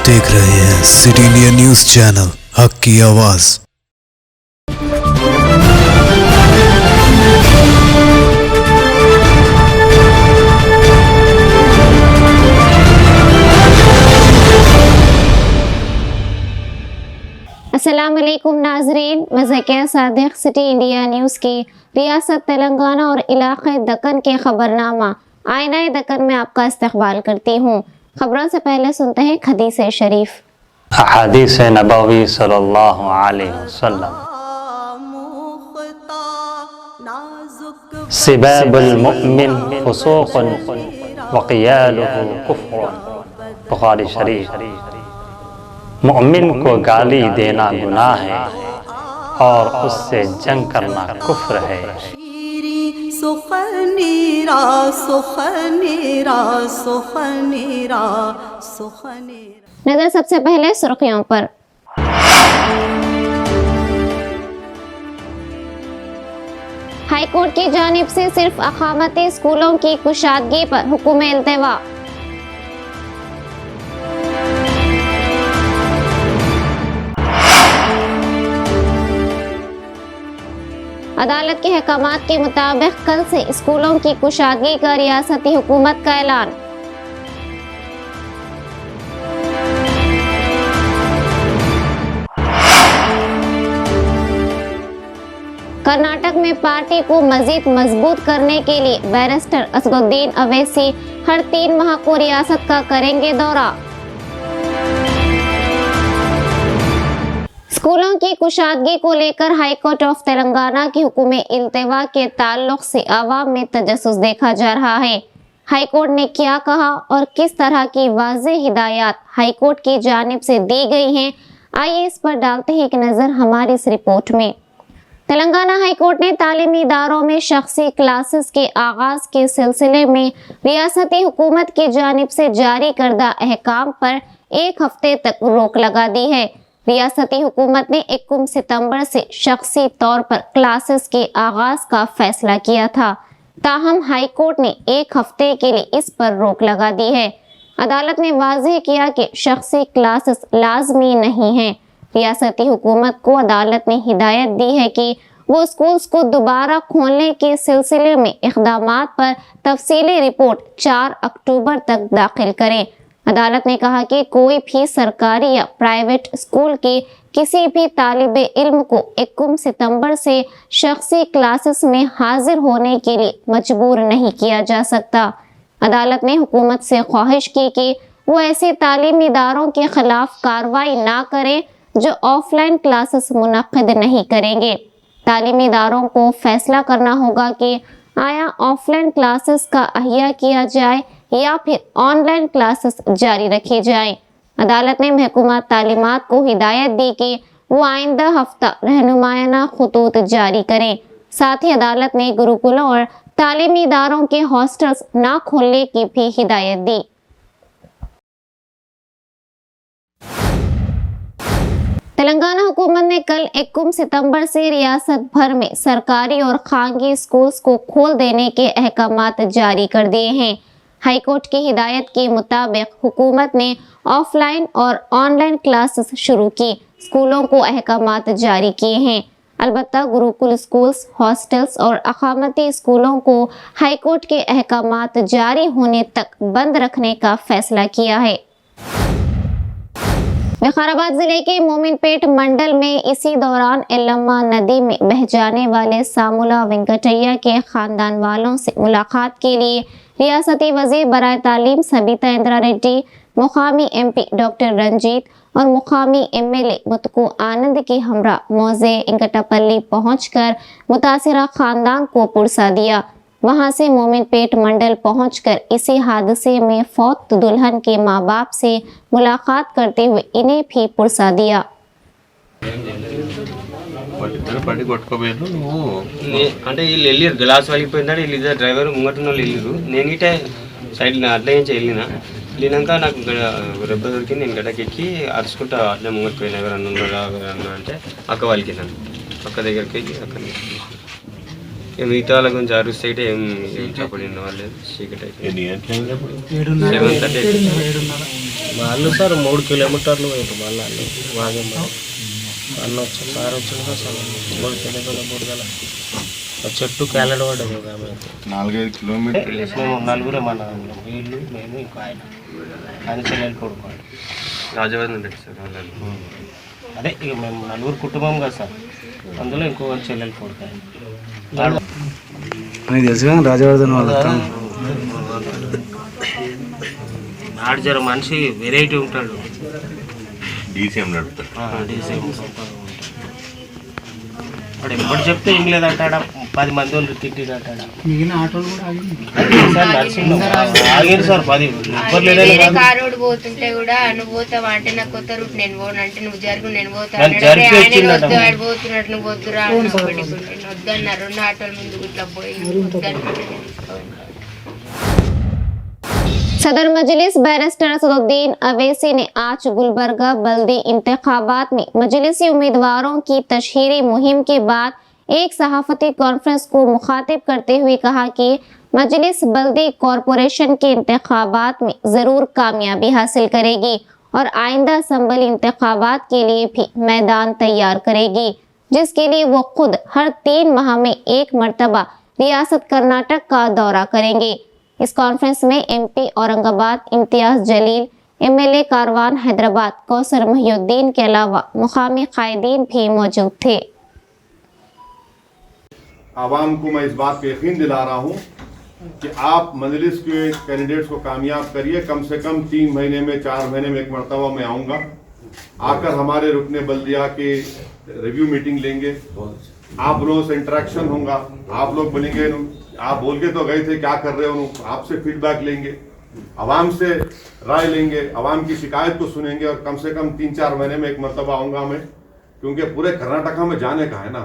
देख रहे हैं सिटी इंडिया न्यूज चैनल हक की आवाज। अस्सलामुअलैकुम नाजरीन, मैं Zakia Sadiq city India news की रियासत तेलंगाना और इलाक़े दक्कन के ख़बरनामा आईना दक्कन में आपका इस्तक़बाल करती हूँ। खबरों से पहले सुनते हैं हदीस शरीफ। हदीस नबवी सल्लल्लाहु अलैहि वसल्लम, सिबाबुल मुमिन फुसूक़ुन व क़ियालुहु कुफ़्रुन। बुखारी शरीफ। मुमिन को गाली देना गुनाह है और उससे जंग करना कुफ्र है। नजर सबसे पहले सुर्खियों पर। हाई कोर्ट की जानिब से सिर्फ अक़ामती स्कूलों की कुशादगी पर हुक्म इल्तिवा। अदालत के अहकामात के मुताबिक कल से स्कूलों की कुशादगी का रियासती हुकूमत का ऐलान। कर्नाटक में पार्टी को मजीद मजबूत करने के लिए बैरिस्टर असदुद्दीन अवैसी हर 3 माह को रियासत का करेंगे दौरा। स्कूलों की कुशादगी को लेकर हाई कोर्ट ऑफ तेलंगाना की हुक्म इल्तिवा के ताल्लुक से आवाम में तजस्सुस देखा जा रहा है। हाई कोर्ट ने क्या कहा और किस तरह की वाज़ेह हिदायत हाई कोर्ट की जानिब से दी गई हैं, आइए इस पर डालते हैं एक नज़र हमारी इस रिपोर्ट में। तेलंगाना हाई कोर्ट ने तालीमी इदारों में शख्सी क्लासेस के आगाज़ के सिलसिले में रियासती हुकूमत की जानिब से जारी करदा अहकाम पर 1 हफ्ते तक रोक लगा दी है। रियासती हुकूमत ने 21 सितंबर से शख्सी तौर पर क्लासेस के आगाज़ का फैसला किया था, ताहम हाई कोर्ट ने 1 हफ्ते के लिए इस पर रोक लगा दी है। अदालत ने वाज़ेह किया कि शख्सी क्लासेस लाजमी नहीं हैं। रियासती हुकूमत को अदालत ने हिदायत दी है कि वो स्कूल्स को दोबारा खोलने के सिलसिले में इक़दामात पर तफसीली रिपोर्ट 4 अक्टूबर तक दाखिल करें। अदालत ने कहा कि कोई भी सरकारी या प्राइवेट स्कूल के किसी भी तालिबे इल्म को 21 सितंबर से शख्सी क्लासेस में हाजिर होने के लिए मजबूर नहीं किया जा सकता। अदालत ने हुकूमत से ख्वाहिश की कि वो ऐसे तालीमी इदारों के खिलाफ कार्रवाई ना करें जो ऑफलाइन क्लासेस मुनक्किद नहीं करेंगे। तालीमी इदारों को फैसला करना होगा कि आया ऑफलाइन क्लासेस का अहिया किया जाए या फिर ऑनलाइन क्लासेस जारी रखी जाएं। अदालत ने महकमा तालीमात को हिदायत दी कि वो आइंदा हफ्ता रहनुमायाना खतूत जारी करें। साथ ही अदालत ने गुरुकुलों और तालीमी इदारों के हॉस्टल्स ना खोलने की भी हिदायत दी। तेलंगाना हुकूमत ने कल 21 सितंबर से रियासत भर में सरकारी और खानगी स्कूल्स को खोल देने के अहकामात जारी कर दिए हैं। हाई कोर्ट की हिदायत के मुताबिक हुकूमत ने ऑफलाइन और ऑनलाइन क्लासेस शुरू की, स्कूलों को अहकामात जारी किए हैं। अलबत्ता गुरुकुल स्कूल्स, हॉस्टल्स और अक़ामती स्कूलों को हाई कोर्ट के अहकामात जारी होने तक बंद रखने का फैसला किया है। विकाराबाद जिले के मोमिनपेट मंडल में इसी दौरान एल्लम्मा नदी में बह जाने वाले सामुला वेंकटैया के खानदान वालों से मुलाकात के लिए रियासती वज़ीर बराए तालीम सबीता इंदिरा रेड्डी, मुकामी MP डॉक्टर रंजीत और मुकामी MLA मुतकू आनंद की हमरा मौज़े इंकटापल्ली पहुंचकर मुतासिरा खानदान को पुरसा दिया। वहां से मोमिनपेट मंडल पहुंचकर इसी हादसे में फौत दुल्हन के माँ बाप से मुलाकात करते हुए इन्हें भी पुरसा दिया। బండి కొట్టుకోపోయాను నువ్వు అంటే వీళ్ళు వెళ్ళారు గ్లాస్ వలిగిపోయిందని వీళ్ళు డ్రైవర్ ముంగట వాళ్ళు వెళ్ళారు. నేను ఇటే సైడ్ అట్లా ఏం వెళ్ళిన వెళ్ళినాక నాకు రెబ్బ దొరికింది. నేను గడ్డకెక్కి అరుచుకుంటా అట్లా ముంగట పోయినా ఎవరన్నా ఉన్నారా అంటే అక్క వాళ్ళకి నన్ను అక్క దగ్గరికి వెళ్ళి అక్కడ ఇక మిగతా వాళ్ళ గురించి అరుస్తే అయితే ఏం చెప్పడిన వాళ్ళు చీకటి అయితే 7:30 వాళ్ళు సార్ 3 కిలోమీటర్లు పోయారు మళ్ళీ వాళ్ళు అన్న వచ్చారు సార్ వచ్చింది సార్ 3 కిలోమీటర్లు చెట్టు క్యాలెండ్ పడ్డది ఆమె 4-5 కిలోమీటర్లు మేము నలుగురే మన వీళ్ళు మేము ఇంకో ఆయన చెల్లెలు కొడుకోండి రాజవాది ఉంటుంది సార్ వాళ్ళు అదే ఇక మేము నలుగురు కుటుంబం కదా సార్ అందులో ఇంకో చెల్లెలు కొడుకోండి తెలుసు కానీ రాజవర్ధన్ వాళ్ళు ఆడు జర మనిషి వెరైటీ ఉంటాడు డీసీఎం నడుపుతారు వాడు ఎప్పుడు చెప్తే ఏం లేదంటాడా 10 మంది వాళ్ళు తిట్టిదంటాడా ఆగింది సార్ 10 వేరే కారోడు పోతుంటే కూడా నువ్వు పోతావా అంటే నాకు కొత్త రూట్ నేను పోను అంటే నువ్వు జరుగు నేను పోతా ఆయన పోతున్నట్టు నువ్వు వద్దురా వద్దన్నారు 2 ఆటోల ముందు ఇట్లా పోయి सदर मजलिस बैरिस्टर असदुद्दीन अवैसी ने आज गुलबर्गा बल्दी इंतखाबात में मजलिसी उम्मीदवारों की तशहीरी मुहिम के बाद एक सहाफती कॉन्फ्रेंस को मुखातिब करते हुए कहा कि मजलिस बल्दी कॉरपोरेशन के इंतखाबात में ज़रूर कामयाबी हासिल करेगी और आइंदा असम्बली इंतखाबात के लिए भी मैदान तैयार करेगी, जिसके लिए वो खुद हर 3 माह में एक मरतबा रियासत कर्नाटक का दौरा करेंगे। इस कॉन्फ्रेंस में एमपी औरंगाबाद इम्तियाज जलील, एमएलए कारवान हैदराबाद कौसर मुहिउद्दीन के अलावा मुकामी कायदीन भी मौजूद थे। आवाम को मैं इस बात पे यकीन दिला रहा हूँ कि आप मजलिस के कैंडिडेट्स को कामयाब करिए। कम से कम 3 महीने में 4 महीने में एक मरतबा मैं आऊँगा, आकर हमारे रुकने बल्दिया की रिव्यू मीटिंग लेंगे, आप लोगों से इंटरेक्शन होगा, आप लोग बनेंगे, आप बोल के तो गए थे क्या कर रहे हो, आपसे फीडबैक लेंगे, आवाम से राय लेंगे, आवाम की शिकायत को सुनेंगे और कम से कम 3-4 महीने में एक मरतबा आऊँगा मैं, क्योंकि पूरे कर्नाटका में जाने का है ना।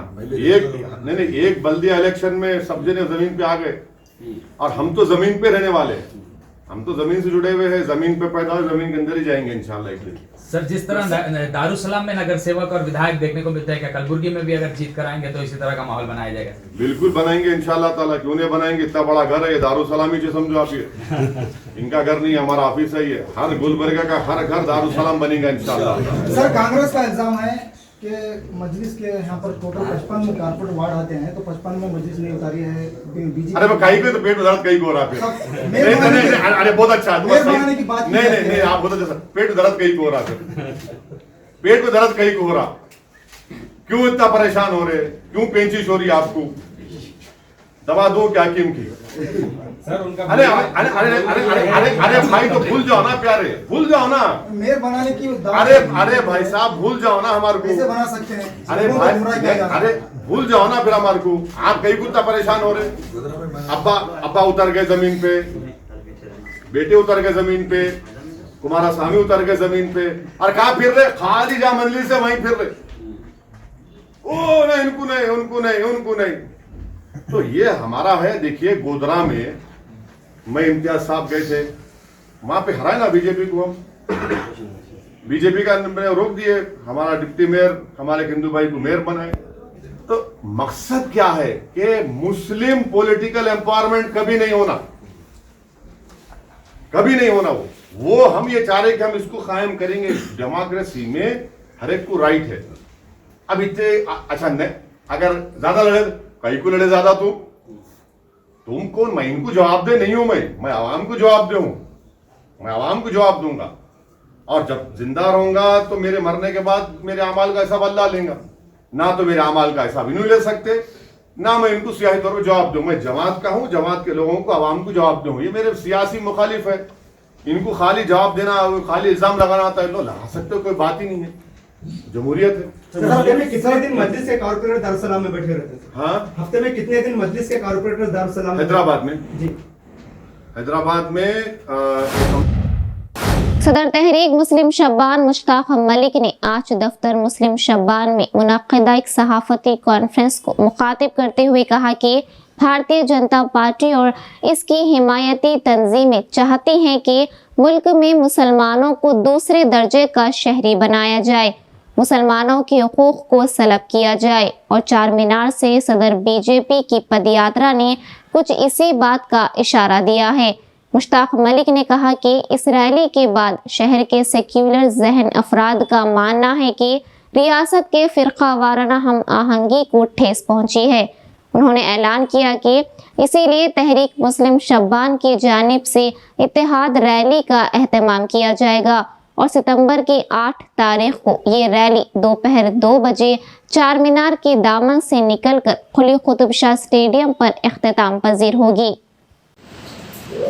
एक बल्दिया इलेक्शन में सब जने जमीन पे आ गए और हम तो जमीन पे रहने वाले हैं, हम तो जमीन से जुड़े हुए हैं, जमीन पे पैदा हुए जमीन के अंदर ही जाएंगे इंशाल्लाह। एक दिन सर, जिस तरह दारुसलाम में नगर सेवक और विधायक देखने को मिलता है, क्या कलबुर्गी में भी अगर जीत कराएंगे तो इसी तरह का माहौल बनाया जाएगा? बिल्कुल बनाएंगे इंशाल्लाह ताला, क्यों नहीं बनाएंगे। इतना बड़ा घर है ये, दारुसलाम ही समझो आप, ये इनका घर नहीं, हमारा ऑफिस है ये। हर गुलबर्गा का हर घर दारुसलाम बनेगा इंशाल्लाह। सर, कांग्रेस का इल्जाम है कि मजलिस के यहाँ पर टोटल 55 कारपोरेट वार्ड आते हैं, तो 55 में मजलिस नहीं उतारी है बीजेपी। अरे कहीं पे तो पेट में दर्द कहीं को हो रहा है। अरे बहुत अच्छा, नहीं आप बहुत अच्छा, पेट में दर्द कहीं को हो रहा है, पेट में दर्द कहीं को हो रहा, क्यों इतना परेशान हो रहे, क्यों पेंचिश हो रही है आपको, दवा दो क्या हकीम की। अरे अरे अरे अरे अरे अरे भाई तो भूल जाओ ना प्यारे, भूल जाओ ना, मेयर बनाने की अरे भाई साहब भूल जाओ ना हमारे को, कैसे बना सकते हैं। अरे भाई अरे भूल जाओ ना फिर हमारे को, आप कहीं को इतना परेशान हो रहे। अब्बा उतर गए जमीन पे, बेटे उतर गए जमीन पे, कुमारा स्वामी उतर गए जमीन पे, और कहाँ फिर रहे, खाली जा मंजिल से वहीं फिर रहे, ओ नहीं इनको नहीं उनको नहीं उनको नहीं। तो ये हमारा है। देखिए गोधरा में मैं इम्तियाज साहब गए थे, वहां पे हराए ना बीजेपी को, हम बीजेपी का रोक दिए, हमारा डिप्टी मेयर हमारे हिंदू भाई को मेयर बनाए। तो मकसद क्या है कि मुस्लिम पॉलिटिकल एम्पावरमेंट कभी नहीं होना, कभी नहीं होना। वो हम ये चाह रहे कि हम इसको कायम करेंगे। डेमोक्रेसी में हर एक को राइट है। अब इतने अच्छा अगर ज्यादा लड़े, कहीं को लड़े ज्यादा, तुम कौन, मैं इनको जवाब दे नहीं हूं, मैं आवाम को जवाब दे हूं, मैं आवाम को जवाब दूंगा। और जब जिंदा रहूंगा तो मेरे मरने के बाद मेरे अमाल का हिसाब अल्लाह लेगा, ना तो मेरे अमाल का हिसाब नहीं ले सकते, ना मैं इनको सियासी तौर पर जवाब दूं। मैं जमात का हूं, जमात के लोगों को आवाम को जवाब दूं। ये मेरे सियासी मुखालिफ है, इनको खाली जवाब देना, खाली इल्जाम लगाना आता है, लगा सकते हो, कोई बात ही नहीं है, जमहूरियत है। कितने दिन मजलिस के कारपोरेटर दारुसलाम में बैठे रहते थे? हाँ, हफ्ते में कितने दिन मजलिस के कारपोरेटर दारुसलाम? हैदराबाद में जी, हैदराबाद में। सदर तहरीक मुस्लिम शब्बान मुश्ताक मलिक ने आज दफ्तर मुस्लिम शब्बान में मुनक्किदा एक सहाफती कॉन्फ्रेंस को मुखातिब करते हुए कहा कि भारतीय जनता पार्टी और इसकी हिमायती तंजीमें चाहती हैं कि मुल्क में मुसलमानों को दूसरे दर्जे का शहरी बनाया जाए। मुसलमानों के हुकूक को सलब किया जाए। और चार मीनार से सदर बीजेपी की पदयात्रा ने कुछ इसी बात का इशारा दिया है। मुश्ताक मलिक ने कहा कि इस रैली के बाद शहर के सेक्युलर जहन अफराद का मानना है कि रियासत के फ़िरका वाराना हम आहंगी को ठेस पहुंची है। उन्होंने ऐलान किया कि इसीलिए तहरीक मुस्लिम शब्बान की जानिब से इत्तेहाद रैली का एहतमाम किया जाएगा और सितंबर की 8 तारीख को ये रैली दोपहर 2 बजे चार मीनार के दामन से निकलकर खुली कुतुब शाह स्टेडियम पर इख्तिताम पजीर होगी।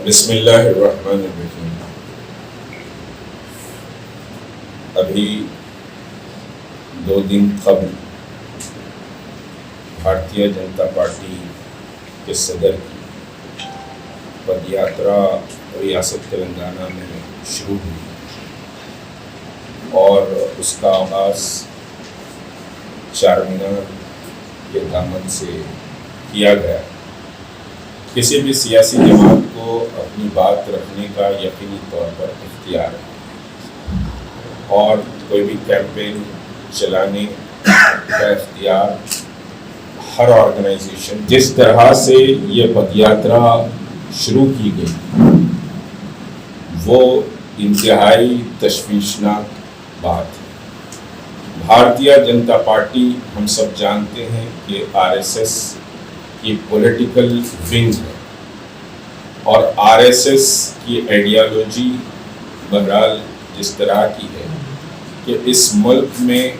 बिस्मिल्लाहिर्रहमानिर्रहीम। अभी 2 दिन कबल भारतीय जनता पार्टी के सदर की पदयात्रा रियासत तेलंगाना में शुरू हुई और उसका आगाज़ चार मीनार के दामन से किया गया। किसी भी सियासी जमात को अपनी बात रखने का यकीनी तौर पर इख्तियार है और कोई भी कैंपेन चलाने का इख्तियार हर ऑर्गेनाइजेशन। जिस तरह से ये पदयात्रा शुरू की गई वो इंतहाई तशवीशनाक बात है। भारतीय जनता पार्टी हम सब जानते हैं कि आरएसएस की पॉलिटिकल विंग है और आरएसएस की आइडियोलॉजी बहरहाल जिस तरह की है कि इस मुल्क में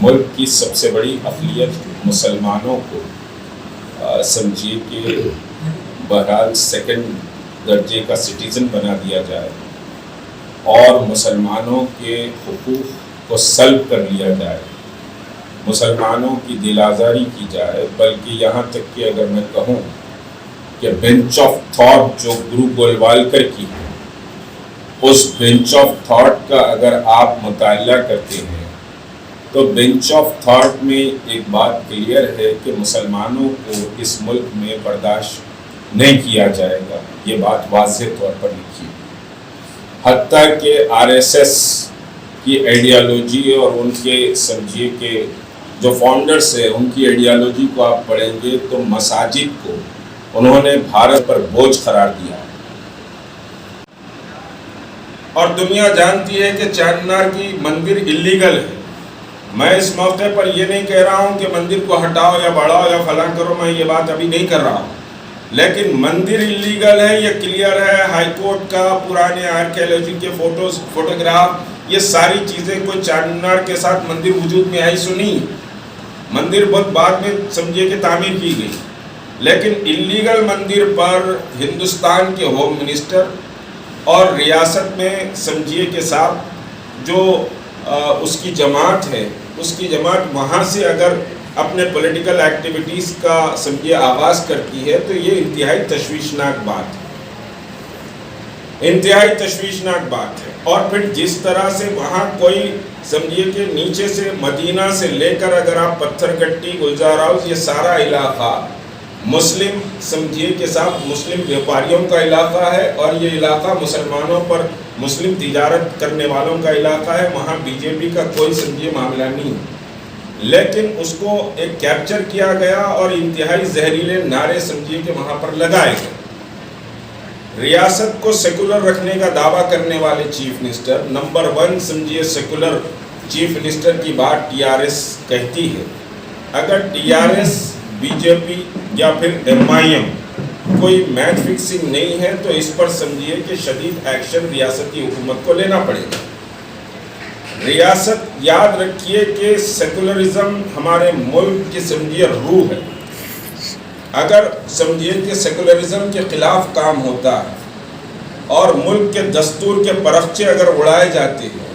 मुल्क की सबसे बड़ी अक़लियत मुसलमानों को समझिए कि बहरहाल सेकंड दर्जे का सिटीज़न बना दिया जाए और मुसलमानों के हुकूक को सल्ब कर लिया जाए, मुसलमानों की दिल आज़ारी की जाए। बल्कि यहाँ तक कि अगर मैं कहूँ कि बेंच ऑफ थॉट जो गुरु गोलवालकर की है, उस बेंच ऑफ थॉट का अगर आप मुताला करते हैं तो बेंच ऑफ थॉट में एक बात क्लियर है कि मुसलमानों को इस मुल्क में बर्दाश्त नहीं किया जाएगा। ये बात वाज़ेह तौर पर लिखी है। हत्ता कि आरएसएस की आइडियोलॉजी और उनके समझिए कि जो फाउंडर्स है उनकी आइडियोलॉजी को आप पढ़ेंगे तो मसाजिद को उन्होंने भारत पर बोझ करार दिया और दुनिया जानती है कि चारमीनार की मंदिर इलीगल है। मैं इस मौके पर ये नहीं कह रहा हूँ कि मंदिर को हटाओ या बढ़ाओ या फलां करो, मैं ये बात अभी नहीं कर रहा हूँ, लेकिन मंदिर इलीगल है ये क्लियर है। हाई कोर्ट का पुराने आर्कियोलॉजी के फोटोग्राफ ये सारी चीज़ें कोई चारमीनार के साथ मंदिर वजूद में आई सुनी। मंदिर बहुत बाद में समझिए कि तामीर की गई, लेकिन इलीगल मंदिर पर हिंदुस्तान के होम मिनिस्टर और रियासत में समझिए के साथ जो उसकी जमात है, उसकी जमात वहाँ से अगर अपने पॉलिटिकल एक्टिविटीज़ का समझिए आगाज़ करती है तो ये इंतहाई तशवीशनाक बात है, इंतहाई तशवीशनाक बात है। और फिर जिस तरह से वहाँ कोई समझिए कि नीचे से मदीना से लेकर अगर आप पत्थरगट्टी, गुलजार हाउस, ये सारा इलाका मुस्लिम समझिए के साथ मुस्लिम व्यापारियों का इलाका है और ये इलाका मुसलमानों पर मुस्लिम तिजारत करने वालों का इलाका है। वहाँ बीजेपी का कोई समझिए मामला नहीं, लेकिन उसको एक कैप्चर किया गया और इंतहाई जहरीले नारे समझिए कि वहाँ पर लगाए गए। रियासत को सेकुलर रखने का दावा करने वाले चीफ मिनिस्टर, नंबर 1 समझिए सेकुलर चीफ मिनिस्टर की बात टीआरएस कहती है। अगर टीआरएस, बीजेपी या फिर एमआईएम कोई मैच फिक्सिंग नहीं है तो इस पर समझिए कि शदीद एक्शन रियासती हुकूमत को लेना पड़ेगा। रियासत याद रखिए कि सेकुलरिज्म हमारे मुल्क की समझिए रूह है। अगर समझिए कि सेकुलरिज्म के खिलाफ काम होता है और मुल्क के दस्तूर के परखचे अगर उड़ाए जाते हैं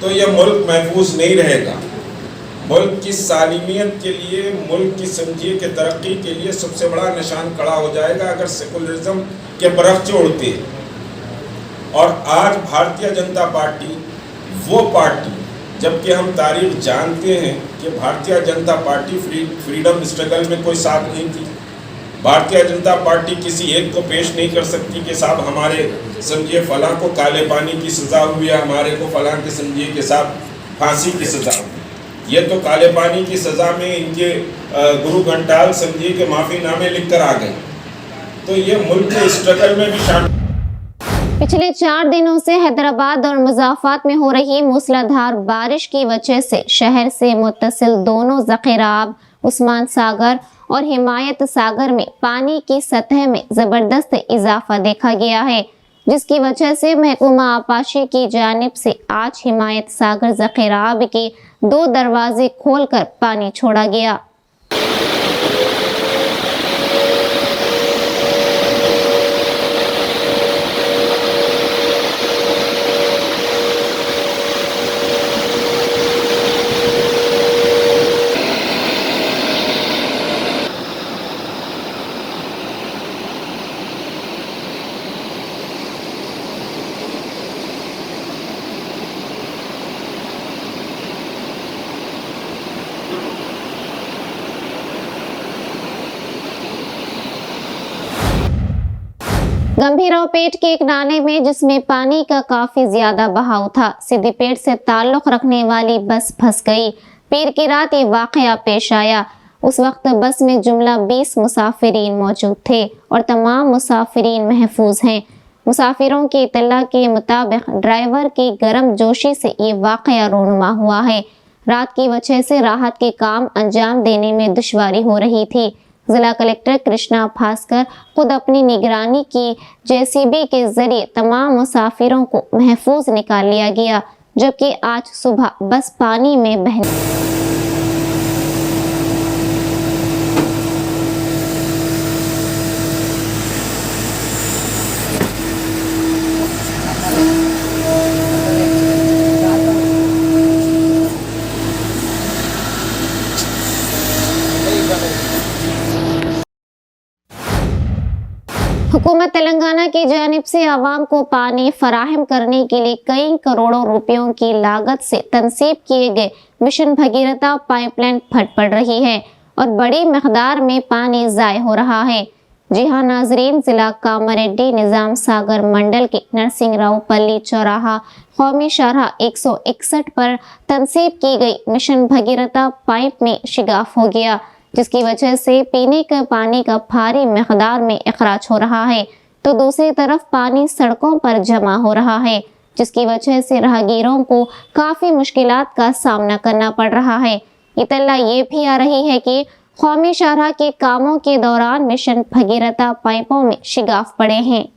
तो यह मुल्क महफूज नहीं रहेगा। मुल्क की सालिमियत के लिए, मुल्क की समझिए के तरक्की के लिए सबसे बड़ा निशान खड़ा हो जाएगा अगर सेकुलरिज्म के परखचे उड़ते हैं। और आज भारतीय जनता पार्टी वो पार्टी, जबकि हम तारीख जानते हैं कि Bharatiya Janata party freedom struggle में कोई साथ नहीं थी। भारतीय जनता पार्टी किसी एक को पेश नहीं कर सकती कि साहब हमारे समझिए फलां को काले पानी की सज़ा हुई है, हमारे को फलां के समझिए के साथ फांसी की सजा हुई। ये तो काले पानी की सजा में इनके गुरु घंटाल समझिए कि माफीनामे लिखकर आ गए, तो ये मुल्क के स्ट्रगल में भी शामिल। पिछले 4 दिनों से हैदराबाद और मुज़ाफ़ात में हो रही मूसलाधार बारिश की वजह से शहर से मुत्तसिल दोनों ज़ख़ीराब उस्मान सागर और हिमायत सागर में पानी की सतह में ज़बरदस्त इजाफा देखा गया है, जिसकी वजह से महकमा आपाशी की जानिब से आज हिमायत सागर ज़ख़ीराब के 2 दरवाजे खोलकर पानी छोड़ा गया। गंभीरावपेट के एक नाले में जिसमें पानी का काफी ज्यादा बहाव था, सिद्दीपेट से ताल्लुक रखने वाली बस फंस गई। पीर की रात ये वाकया पेश आया। उस वक्त बस में जुमला 20 मुसाफिरीन मौजूद थे और तमाम मुसाफिरीन महफूज हैं। मुसाफिरों की इत्तला के मुताबिक ड्राइवर की गर्म जोशी से ये वाकया रोनुमा हुआ है। रात की वजह से राहत के काम अंजाम देने में दुश्वारी हो रही थी। जिला कलेक्टर कृष्णा भास्कर खुद अपनी निगरानी की जेसीबी के जरिए तमाम मुसाफिरों को महफूज निकाल लिया गया, जबकि आज सुबह बस पानी में बहने हुकूमत तेलंगाना की जानिब से आवाम को पानी फराहम करने के लिए कई करोड़ों रुपयों की लागत से तनसीब किए गए मिशन भगीरथा पाइपलाइन फट पड़ रही है और बड़ी मकदार में पानी ज़ाय हो रहा है। जी हाँ नाजरीन, जिला कामारेड्डी निज़ाम सागर मंडल के नरसिंह पल्ली चौराहा कौमी शाहराह 161 पर तनसीब की गई मिशन भगीरथा पाइप में शिगाफ हो गया, जिसकी वजह से पीने के पानी का भारी मकदार में अखराज हो रहा है, तो दूसरी तरफ पानी सड़कों पर जमा हो रहा है, जिसकी वजह से राहगीरों को काफ़ी मुश्किलात का सामना करना पड़ रहा है। इत्तला ये भी आ रही है कि कौमी शाहराह के कामों के दौरान मिशन भगीरथा पाइपों में शिगाफ पड़े हैं।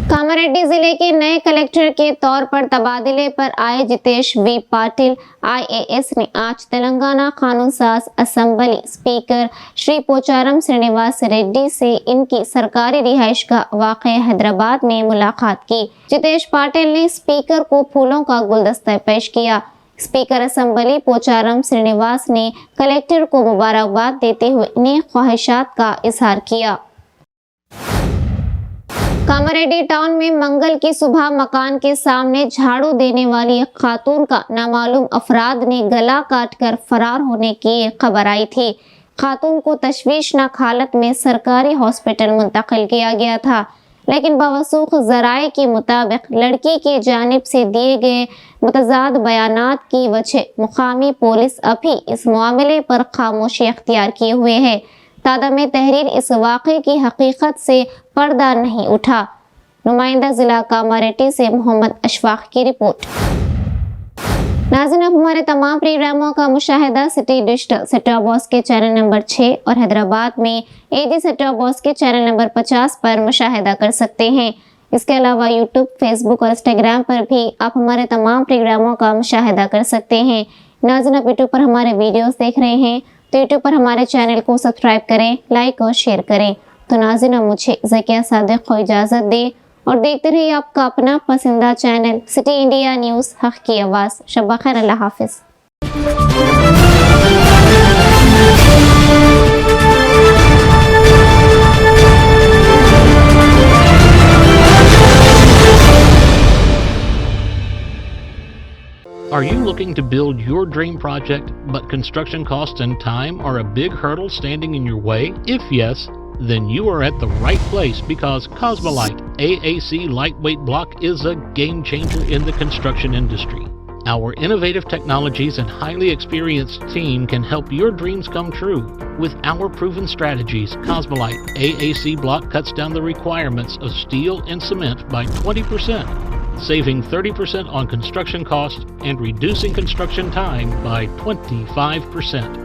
कामारेड्डी जिले के नए कलेक्टर के तौर पर तबादले पर आए जितेश वी पाटिल IAS ने आज तेलंगाना कानून साज असेंबली स्पीकर श्री पोचारम श्रीनिवास रेड्डी से इनकी सरकारी रिहाइश का वाक़ हैदराबाद में मुलाकात की। जितेश पाटिल ने स्पीकर को फूलों का गुलदस्ता पेश किया। स्पीकर असेंबली पोचारम श्रीनिवास ने कलेक्टर को मुबारकबाद देते हुए नेक ख्वाहिशात का इजहार किया। कामारेड्डी टाउन में मंगल की सुबह मकान के सामने झाड़ू देने वाली एक खातून का नामालूम अफराद ने गला काटकर फरार होने की खबर आई थी। खातून को तशवीशनाक हालत में सरकारी हॉस्पिटल मुंतकिल किया गया था, लेकिन बवसूख ज़राए के मुताबिक लड़की की जानिब से दिए गए मुतज़ाद बयानात की वजह मुकामी पुलिस अभी इस मामले पर खामोशी अख्तियार किए हुए है। तादाम तहरीर इस वाक़े की हकीकत से पर्दा नहीं उठा। नुमाइंदा जिला कामारेड्डी से मोहम्मद अशफाक की रिपोर्ट। नाज़रीन, आप हमारे तमाम प्रोग्रामों का मुशाहिदा city digital set top box के चैनल नंबर 6 और हैदराबाद में AG सेट टॉप बॉक्स के चैनल नंबर 50 पर मुशाहिदा कर सकते हैं। इसके अलावा यूट्यूब, फेसबुक और इंस्टाग्राम पर भी आप हमारे तमाम प्रोग्रामों का मुशाहिदा कर सकते हैं। नाज़रीन, आप यूट्यूब पर हमारे वीडियोस देख रहे हैं तो यूट्यूब पर हमारे चैनल को सब्सक्राइब करें, लाइक और शेयर करें। तो नाज़रीन, अब मुझे ज़किया सादिक को इजाज़त दें और देखते रहिए आपका अपना पसंदीदा चैनल सिटी इंडिया न्यूज़, हक़ की आवाज़। शब खैर, अल्लाह हाफ़िज़। Are you looking to build your dream project, but construction costs and time are a big hurdle standing in your way? If yes, then you are at the right place, because Cosmolite AAC lightweight block is a game changer in the construction industry. Our innovative technologies and highly experienced team can help your dreams come true. With our proven strategies, Cosmolite AAC block cuts down the requirements of steel and cement by 20%, saving 30% on construction costs and reducing construction time by 25%.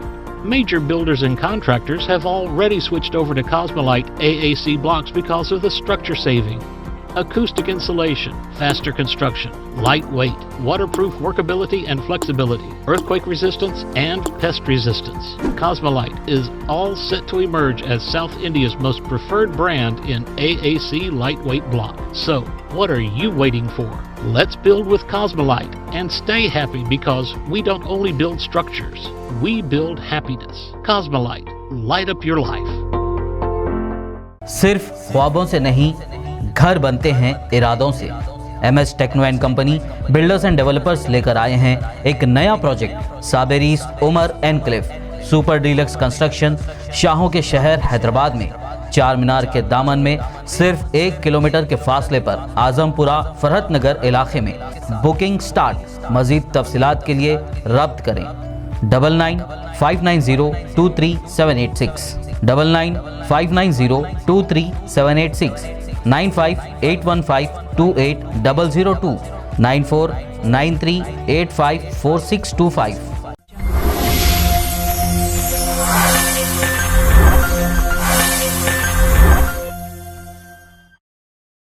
Major builders and contractors have already switched over to Cosmolite AAC blocks because of the structure saving, acoustic insulation, faster construction, lightweight, waterproof workability and flexibility, earthquake resistance, and pest resistance. Cosmolite is all set to emerge as South India's most preferred brand in AAC lightweight block. So, what are you waiting for? Let's build with Cosmolite and stay happy, because we don't only build structures, we build happiness. Cosmolite, light up your life. सिर्फ ख्वाबों से नहीं, घर बनते हैं इरादों से। MS techno and company builders and developers लेकर आए हैं एक नया प्रोजेक्ट, साबेरीज Umar enclave super deluxe construction, शाहों के शहर हैदराबाद में, चार मीनार के दामन में, सिर्फ 1 किलोमीटर के फासले पर आजमपुरा फरहत नगर इलाके में। Booking start. मजीद तफसीलात के लिए रब्त करें 9959023786, 9959023786, 9581528002, 9493854625।